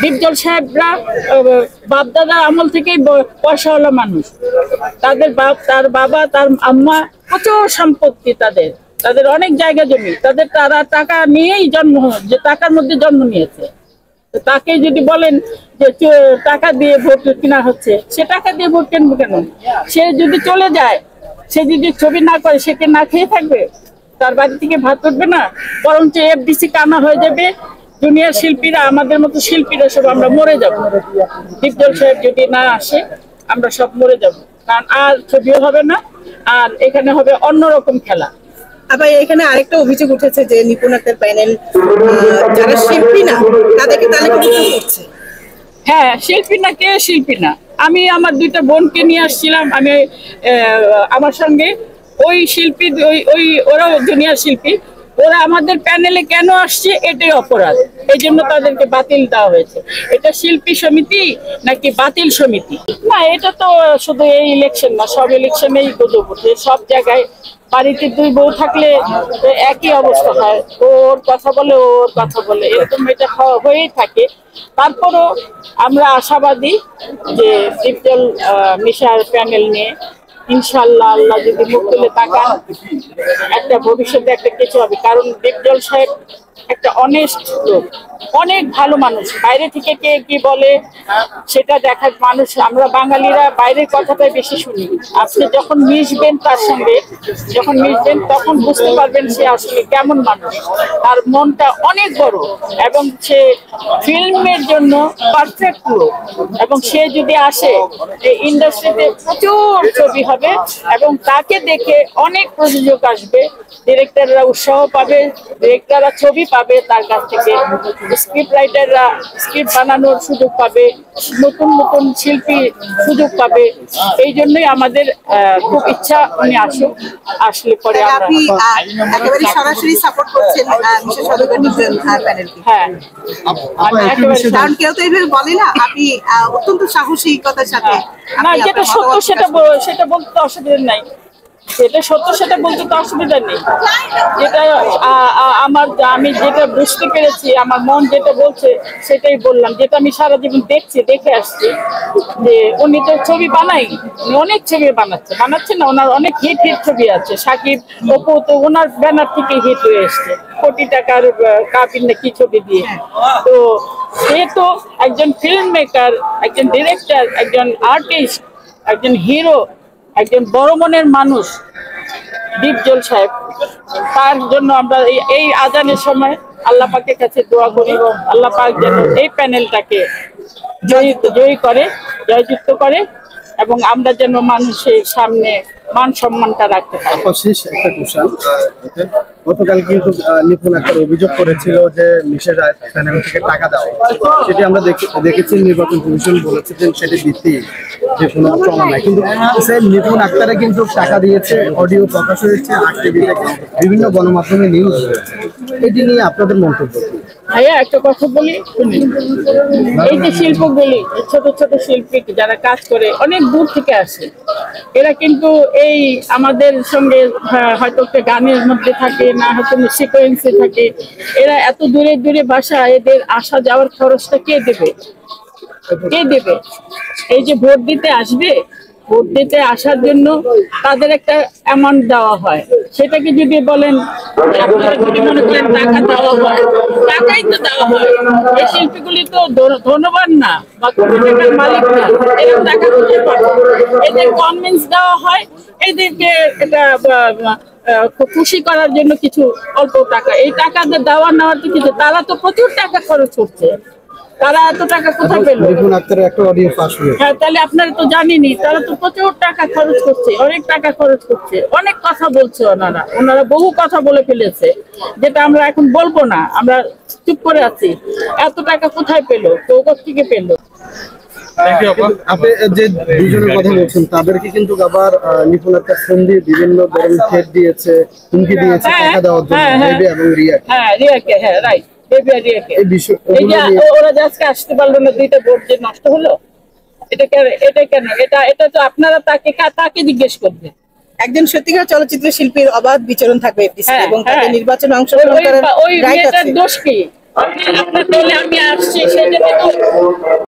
দীপজল সাহেবরা বাপদাদার আমল থেকেই পয়সাওয়ালা মানুষ। তার বাবা তার আম্মা প্রচুর সম্পত্তি, তাদের অনেক জায়গা জমি, তারা টাকা নিয়েই যে টাকার মধ্যে জন্ম নিয়েছে। তাকে যদি বলেন যে টাকা দিয়ে ভোট কেনা হচ্ছে, সে টাকা দিয়ে ভোট কিনবে কেন? সে যদি চলে যায়, সে যদি ছবি না করে, সে কি না খেয়ে থাকবে? তার বাড়ি থেকে ভাত উঠবে না? বরঞ্চ এফডিসি কানা হয়ে যাবে। জুনিয়র শিল্পীরা, আমাদের মতো শিল্পীরা সব আমরা মরে যাব। দীপজল সাহেব যদি না আসে, আমরা সব মরে যাব। কারণ আর ছবিও হবে না, আর এখানে হবে অন্যরকম খেলা। আবার এখানে আরেকটা অভিযোগ উঠেছে যে নিপুণতার প্যানেল যারা শিল্পী না তাদেরকে তালিকাভুক্ত করছে। হ্যাঁ, শিল্পী না, কে শিল্পী না? আমি আমার দুইটা বোনকে নিয়ে আসছিলাম, আমি আমার সঙ্গে ওই শিল্পী, ওরাও জুনিয়র শিল্পী, ওরা আমাদের প্যানেলে কেন আসছে এটাই অপরাধ। এই জন্য তাদেরকে বাতিল দেওয়া হয়েছে। এটা শিল্পী সমিতি নাকি বাতিল সমিতি? না, এটা তো শুধু এই ইলেকশন না, সব ইলেকশনেই গুজব ওঠে। সব জায়গায় বাড়িতে দুই বউ থাকলে একই অবস্থা হয়, ওর কথা বলে ওর কথা বলে, এরকম এটা হয়েই থাকে। তারপরও আমরা আশাবাদী যে দীপজল মিশার প্যানেল নিয়ে ইনশাল্লাহ আল্লাহ যদি মুখ তুলে তাকান, একটা ভবিষ্যতে একটা কিছু হবে। কারণ দীপজল সাহেব একটা অনেস্ট লোক, অনেক ভালো মানুষ। বাইরে থেকে কে কি বলে সেটা দেখার মানুষ, আমরা বাঙালিরা বাইরের কথাটাই বেশি শুনি। আপনি যখন মিশবেন তার সঙ্গে, তখন বুঝতে পারবেন সে আসলে কেমন মানুষ। তার মনটা অনেক বড় এবং সে ফিল্মের জন্য পারফেক্ট লোক। এবং সে যদি আসে, এই ইন্ডাস্ট্রিতে প্রচুর ছবি হবে এবং তাকে দেখে অনেক প্রযোজক আসবে, ডিরেক্টররা উৎসাহ পাবে, ডিরেক্টররা ছবি পাবে তার কাছ থেকে, স্ক্রিপ্ট রাইটাররা স্ক্রিপ্ট বানানোর সুযোগ পাবে, নতুন নতুন শিল্পী সুযোগ পাবে। এই জন্যই আমাদের খুব ইচ্ছা উনি আসুক, আসলে পরে আপনি একেবারে সরাসরি সাপোর্ট করছেন বিশেষ প্যানেলকে। হ্যাঁ, কারণ কেউ তো এইভাবে বলে না, আপনি অত্যন্ত সাহসিকতার সাথে। না, যেটা সত্য সেটা বলতে অসুবিধা নাই, যেটা সত্য সেটা বলতে তো অসুবিধা নেই। যেটা আমি যেটা বুঝতে পেরেছি, আমার মন যেটা বলছে সেটাই বললাম। যেটা আমি সারা জীবন দেখে আসছি যে উনি তো ছবি বানাই, অনেক ছবি বানাচ্ছে না, ওনার অনেক হিট ছবি আছে। সাকিব, অপু তো ওনার ব্যানার থেকে হিট হয়ে এসছে, কোটি টাকার কাবিন না কি ছবি দিয়ে। তো সে তো একজন ফিল্ম মেকার, একজন ডিরেক্টর, একজন আর্টিস্ট, একজন হিরো, একজন বড় মনের মানুষ দীপজল সাহেব। তার জন্য আমরা এই আজানের সময় আল্লাহ পাকের কাছে দোয়া করি, আল্লাহ পাক যেন এই প্যানেলটাকে জয়যুক্ত করে এবং আমরা যেন মানুষের সামনে মান সম্মানটা রাখতে পারি। শেষ একটা কোশ্চেন, গতকাল কিন্তু নিপুণ একটা অভিযোগ করেছিল যে মিশের প্যানেল থেকে টাকা দেওয়া, সেটি আমরা দেখেছি নির্বাচন কমিশন বলেছে যে সেটি ভিত্তিহীন, যে কোনো প্রমাণ নাই। কিন্তু সে নিপুণ আক্তারে কিন্তু টাকা দিয়েছে, অডিও প্রকাশ হয়েছে, বিভিন্ন গণমাধ্যমে নিউজ হয়েছে। এটি নিয়ে আপনাদের মন্তব্য কি? ভাইয়া একটা কথা বলি, শুনি। এই যে শিল্পগুলি, ছোট ছোট শিল্পী যারা কাজ করে অনেক দূর থেকে আসে, এরা কিন্তু এই আমাদের সঙ্গে হয়তো একটা গানের মধ্যে থাকে না, হয়তো সিকোয়েন্সে থাকে। এরা এত দূরে দূরে বাসা, এদের আসা যাওয়ার খরচটা কে দেবে? এই যে ভোট দিতে আসবে, ভোট দিতে আসার জন্য তাদের একটা অ্যামাউন্ট দেওয়া হয়। সেটাকে যদি বলেন, আপনারা যদি মনে করেন টাকা দেওয়া হয়, টাকাই তো দেওয়া হয়। এই শিল্পীগুলি তো ধনবান না বা কোটি টাকার মালিক না, এরা টাকা দিতে পারে। এদের কনভিন্স দেওয়া হয়, এদেরকে এটা খুশি করার জন্য কিছু অল্প টাকা। এই টাকা দেওয়া নেওয়ার তো কিছু, তারা তো প্রচুর টাকা খরচ করছে। তারা এত টাকা কোথায় পেল? হ্যাঁ, তাহলে আপনারা তো জানেনই, তারা তো প্রচুর টাকা খরচ করছে, অনেক টাকা খরচ করছে, অনেক কথা বলছে। ওনারা বহু কথা বলে ফেলেছে, যেটা আমরা এখন বলবো না, আমরা চুপ করে আছি। এত টাকা কোথায় পেলো, কেউ থেকে পেলো? আপনি যে দুজনের কথা বলছেন, তাদেরকে কিন্তু আবার নিপুণ একটা ফোন দিয়ে বিভিন্ন ধরনের থ্রেট দিয়েছে, হুমকি দিয়েছে টাকা দেওয়ার জন্য, বেবি এবং রিয়া। হ্যাঁ, রিয়াকে, হ্যাঁ, রাইট, বেবি আর রিয়াকে। ওরা যে আজকে আসতে পারলো না, দুইটা ভোট যে নষ্ট হলো, এটা কেন? এটা তো আপনারা তাকে জিজ্ঞেস করবেন। একজন সত্যিকার চলচ্চিত্র শিল্পীর অবাধ বিচরণ থাকবে এবং তাকে নির্বাচনে অংশগ্রহণ করার রাইট আছে। দোষ কি? আপনার দলে আমি আসছি সেজন্য তো